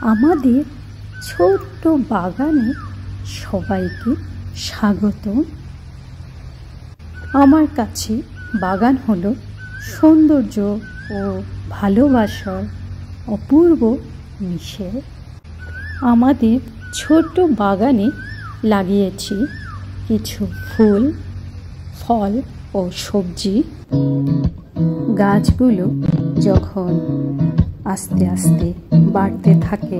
আমাদের ছোট্ট বাগানে সবাইকে স্বাগত। আমার কাছে বাগান হলো সৌন্দর্য ও ভালোবাসার অপূর্ব মিশেল। আমাদের ছোট্ট বাগানে লাগিয়েছি কিছু ফুল, ফল ও সবজি। গাছগুলো যখন আস্তে আস্তে বাড়তে থাকে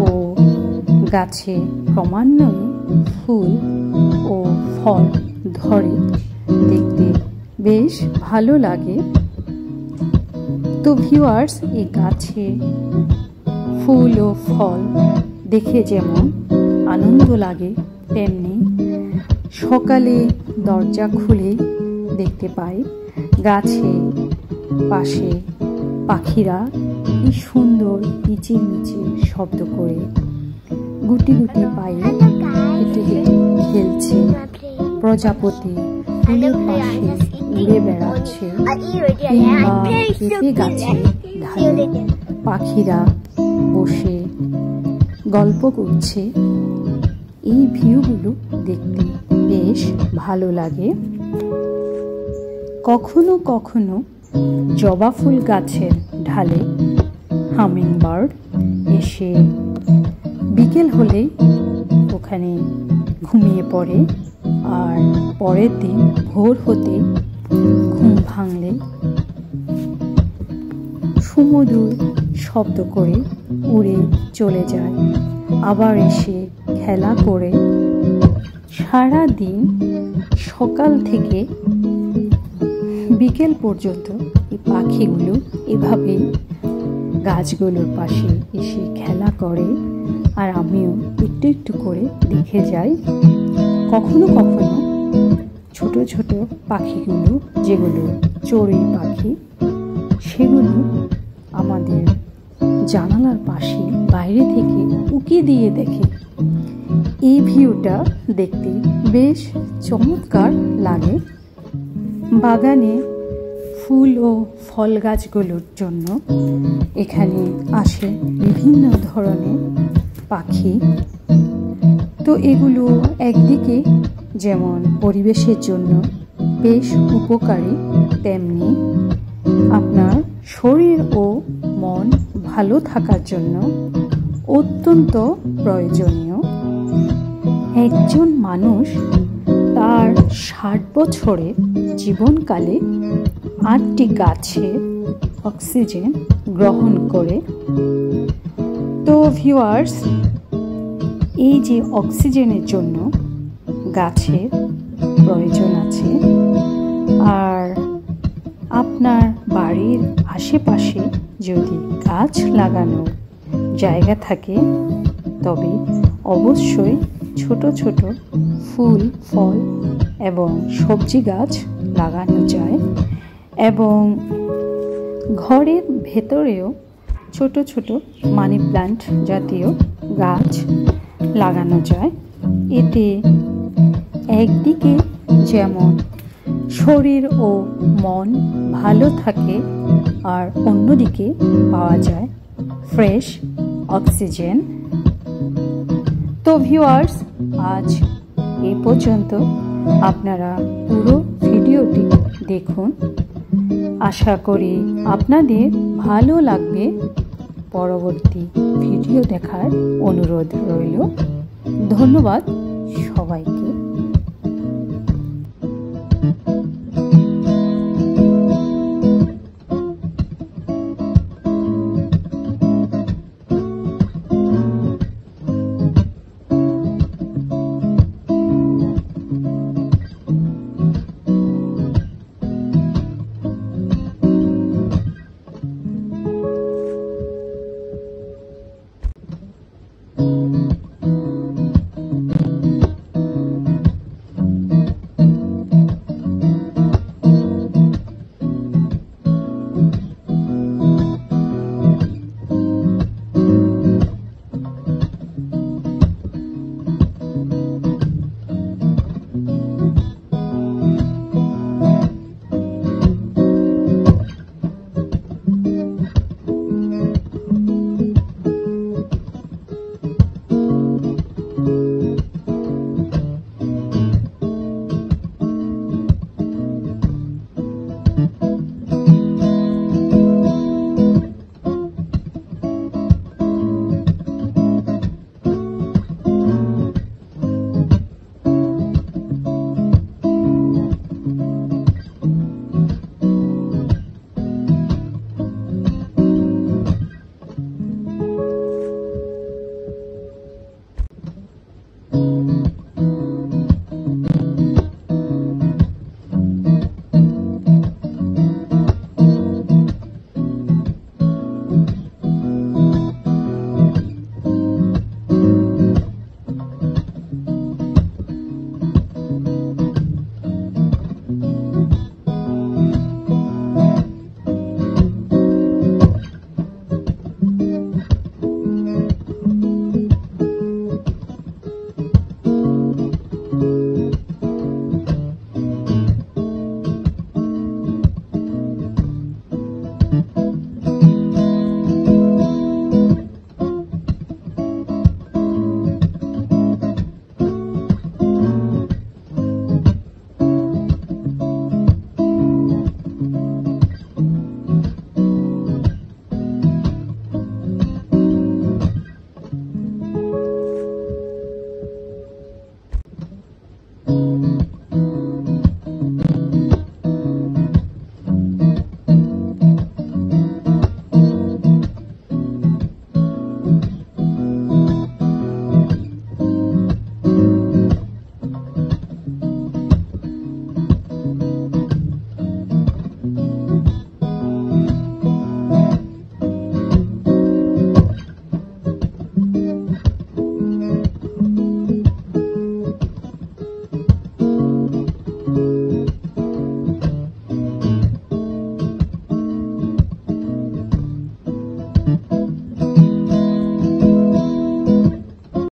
ও গাছে ক্রমান্বয়ে ফুল ও ফল ধরে, দেখতে বেশ ভালো লাগে। তো ভিউয়ার্স, এই গাছে ফুল ও ফল দেখে যেমন আনন্দ লাগে, তেমনি সকালে দরজা খুলে দেখতে পাই গাছে পাশে পাখিরা কি সুন্দর কিচিরমিচির শব্দ করে গুটি গুটি পায়ে হেঁটে হেঁটে খেলছে। প্রজাপতি ফুলের পাশে উড়ে বেড়াচ্ছে, কিংবা পেঁপে গাছে ঢালে পাখিরা বসে গল্প করছে। এই ভিউগুলো দেখতে বেশ ভালো লাগে। কখনো কখনো জবা ফুল গাছের ঢালে হামিংবার্ড এসে বিকেল হলেই ওখানে ঘুমিয়ে পড়ে, আর পরের দিন ভোর হতে ঘুম ভাঙলে সুমধুর শব্দ করে উড়ে চলে যায়, আবার এসে খেলা করে। সারা দিন সকাল থেকে বিকেল পর্যন্ত এই পাখিগুলো এভাবেই গাছগুলোর পাশে এসে খেলা করে, আর আমিও একটু একটু করে দেখে যাই। কখনো কখনো ছোট ছোট পাখিগুলো, যেগুলো চড়ুই পাখি, সেগুলো আমাদের জানালার পাশে বাইরে থেকে উকি দিয়ে দেখে। এই ভিউটা দেখতে বেশ চমৎকার লাগে। বাগানে ফুল ও ফল গাছগুলোর জন্য এখানে আসে বিভিন্ন ধরনের পাখি। তো এগুলো একদিকে যেমন পরিবেশের জন্য বেশ উপকারী, তেমনি আপনার শরীর ও মন ভালো থাকার জন্য অত্যন্ত প্রয়োজনীয়। একজন মানুষ তার 60 বছরের জীবনকালে 8টি গাছের অক্সিজেন গ্রহণ করে। তো ভিউয়ার্স, এই যে অক্সিজেনের জন্য গাছের প্রয়োজন আছে, আর আপনার বাড়ির আশেপাশে যদি গাছ লাগানোর জায়গা থাকে, তবে অবশ্যই ছোট ছোট ফুল, ফল এবং সবজি গাছ লাগানো যায়, এবং ঘরের ভেতরেও ছোট ছোট মানি প্ল্যান্ট জাতীয় গাছ লাগানো যায়। এতে একদিকে যেমন শরীর ও মন ভালো থাকে, আর অন্যদিকে পাওয়া যায় ফ্রেশ অক্সিজেন। তো ভিউয়ার্স, আজ এই পর্যন্ত। আপনারা পুরো ভিডিওটি দেখুন, আশা করি আপনাদের ভালো লাগবে। পরবর্তী ভিডিও দেখার অনুরোধ রইল। ধন্যবাদ সবাইকে।